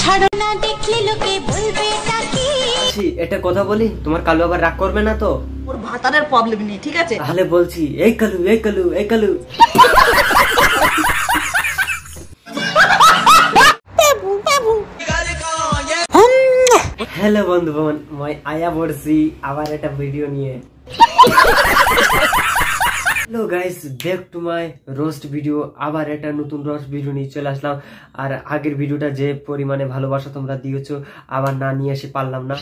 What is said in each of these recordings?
ছাড়ো না, দেখলে লোকে বলবে টাকি। এটা কথা বলি, তোমার কালু আবার রাগ করবে না তো? ওর ভাতারের প্রবলেম নেই, ঠিক আছে? তাহলে বলছি, এই কালু এই কালু এই কালু। হ্যালো বন্ধুগণ, মই আয়া পড়ছি আবার একটা ভিডিও নিয়ে। Hello guys, back to my roast video. আবার একটা নতুন রোস্ট ভিডিও নিয়ে চলে আসলাম। আর আগের ভিডিওটা যে পরিমাণে ভালোবাসা তোমরা দিয়েছো, আবার না নিয়ে এসে পারলাম না।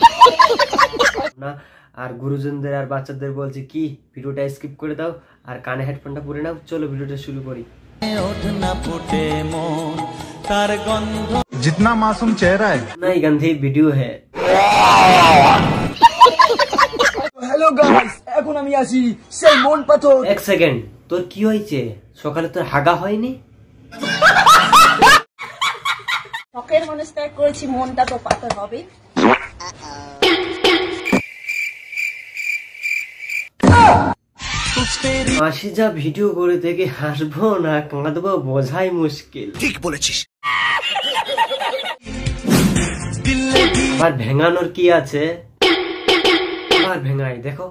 আর গুরুজনদের আর বাচ্চাদের বলছি কি, ভিডিওটা স্কিপ করে দাও আর কানে হেডফোনটা পরে নাও। চলো ভিডিওটা শুরু করি। जितना मासूम चेहरा है नहीं गंदी वीडियो है। হ্যালো গাইস, এখন আমি আসি সেই মন পাথর। এক সেকেন্ড, তোর কি হয়েছে? সকালে তোর হাগা হয়নি? শখের মানুষ ত্যাগ করেছি, মনটা তো পাথর হবে। মাসি যা ভিডিও করে থেকে হাসবো না কাঁদবো বোঝাই মুশকিল। ठीक বলেছিস। আবার ভেঙানোর কি আছে? আবার ভেঙাই দেখো।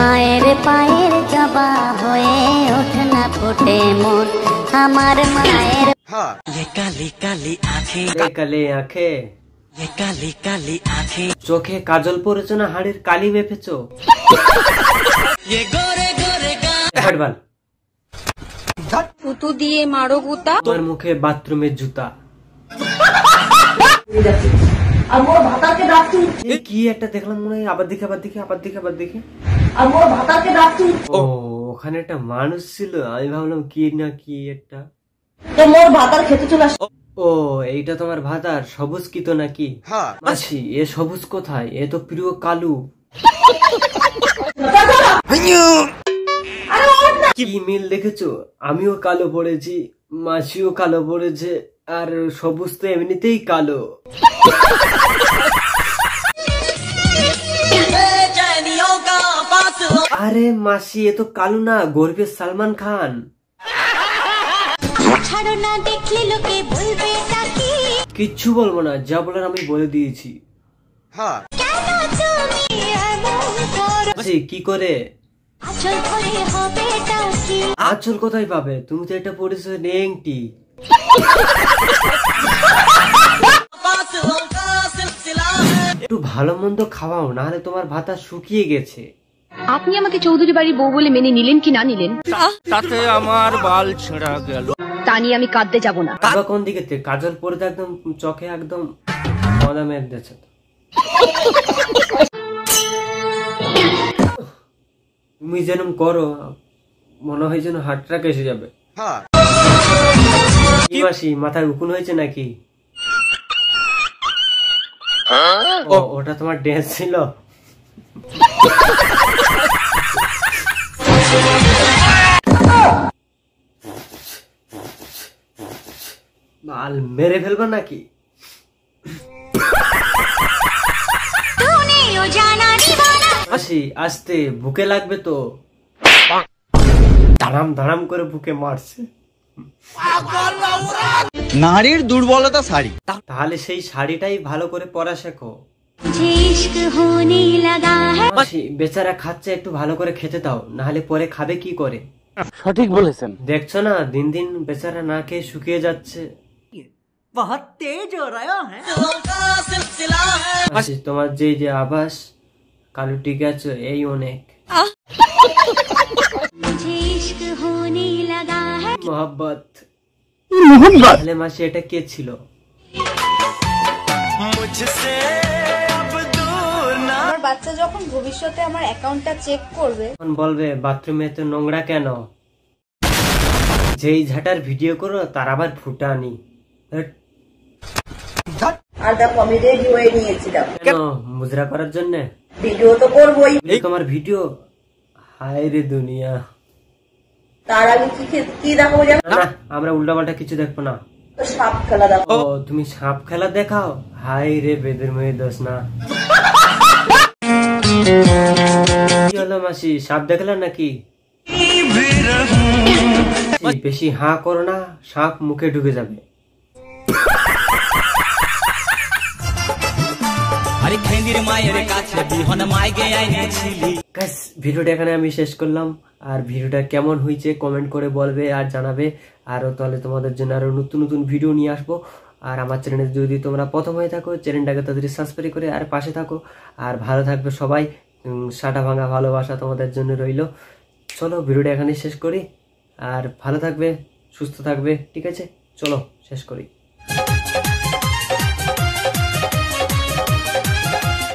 মায়ের পায়ের জবা হয়ে ওঠে না ফোটে মন আমার মায়ের। ये काली काली आँखें, কালে আঁখে, ये काली काली आँखें, চোখে কাজল পরেছো না হাড়ির কালি মেপেছো? ये गोरे गोरे गाल, হাটবাল, থুতু দিয়ে মারো গুতা। তোমার মুখে বাথরুমের জুতা। আর মোর ভাতারকে ডাকছি, এই কি একটা দেখলাম মনে হয়। আবার দেখে আবার দেখে আবার দেখে আবার দেখে। আর মোর ভাতারকে ডাকছি। ও, ওখানে একটা মানুষ ছিল। আমি ভাবলাম কি না কি একটা। তো মোর ভাতার খেতে চলে আসছে। ও, এইটা তোমার ভাতার সবুজ কি তো নাকি? মাসি, এ সবুজ কোথায়? এ তো প্রিয় কালু। কি মিল দেখেছো? আমিও কালো পড়েছি, মাসিও কালো পড়েছে, আর সবুজ তো এমনিতেই কালো। আরে মাসি, এ তো কালু না, গর্বের সালমান খান। ছাড়ো না, দেখলে লোকে বলবে টাকি। কিচ্ছু বলবো না, যা বলার আমি বলে দিয়েছি। কেন তুমি এমন করো? মাসি, কি করে? আচল করে হবে টাকি। আঁচল কোথায় পাবে? তুমি তো এটা পড়েছো নেংটি। একটু ভালো মন্দ খাওয়াও, নাহলে তোমার ভাতা শুকিয়ে গেছে। আপনি আমাকে চৌধুরী বাড়ির বউ বলে মেনে নিলেন কি না নিলেন তাতে আমার বাল ছেঁড়া গেল। তা নিয়ে আমি কাঁদতে যাব না। আবার কোন দিকে কাজল পরে তো একদম চোখে একদম মজা মেরে দিয়েছে। তুমি যেরকম করো মনে হয় যেন হার্ট অ্যাটাক এসে যাবে। কি মাসি, মাথায় উকুন হয়েছে নাকি? ও, ওটা তোমার ড্যান্স ছিল। বাল মেরে ফেলবা নাকি? মাসি, আসতে, বুকে লাগবে তো। দাঁড়াম দাঁড়াম করে বুকে মারছে। নারীর দুর্বলতা শাড়ি। তাহলে সেই শাড়িটাই ভালো করে পরা শেখো। মাসি, বেচারা খাচ্ছে, একটু ভালো করে খেতে দাও, নাহলে পরে খাবে কি করে? সঠিক বলেছেন। দেখছো না, দিন দিন বেচারা না খেয়ে শুকিয়ে যাচ্ছে। বহুত তেজ হো রহা হ্যায়। মাসি, তোমার যে যে আবাস, কালু ঠিক আছে, এই অনেক মোহাব্বত। তাহলে মাসি, এটা কে ছিল? আমার বাচ্চা যখন ভবিষ্যতে আমার অ্যাকাউন্টটা চেক করবে তখন বলবে বাথরুমে তো নোংরা কেন? যেই ঝাঁটার ভিডিও করো তার আবার ফুটানি। আর দেখো, আমি রেডি হয়ে নিয়েছি। কেন? মুজরা করার জন্য? ভিডিও তো করবোই। তোমার ভিডিও, হায় রে দুনিয়া। তার আগে কি দেখাবো জানো? না, আমরা উল্টাপাল্টা কিছু দেখবো না। সাপ খেলা দেখো। ও, তুমি সাপ খেলা দেখাও? হায় রে বেদের মেয়ে দোষ না। কি হলো মাসি, সাপ দেখলা নাকি? বেশি হাঁ করো না, সাপ মুখে ঢুকে যাবে। গাইস ভিডিওটা এখানে আমি শেষ করলাম। আর ভিডিওটা কেমন হয়েছে কমেন্ট করে বলবে আর জানাবে। আরো তাহলে তোমাদের জন্য আরো নতুন নতুন ভিডিও নিয়ে আসবো। আর আমার চ্যানেলে যদি তোমরা প্রথম হয়ে থাকো চ্যানেলটাকে তাড়াতাড়ি সাবস্ক্রাইব করে আর পাশে থাকো। আর ভালো থাকবে সবাই, সাটা ভাঙা ভালোবাসা তোমাদের জন্য রইলো। চলো ভিডিওটা এখানে শেষ করি। আর ভালো থাকবে, সুস্থ থাকবে, ঠিক আছে? চলো শেষ করি।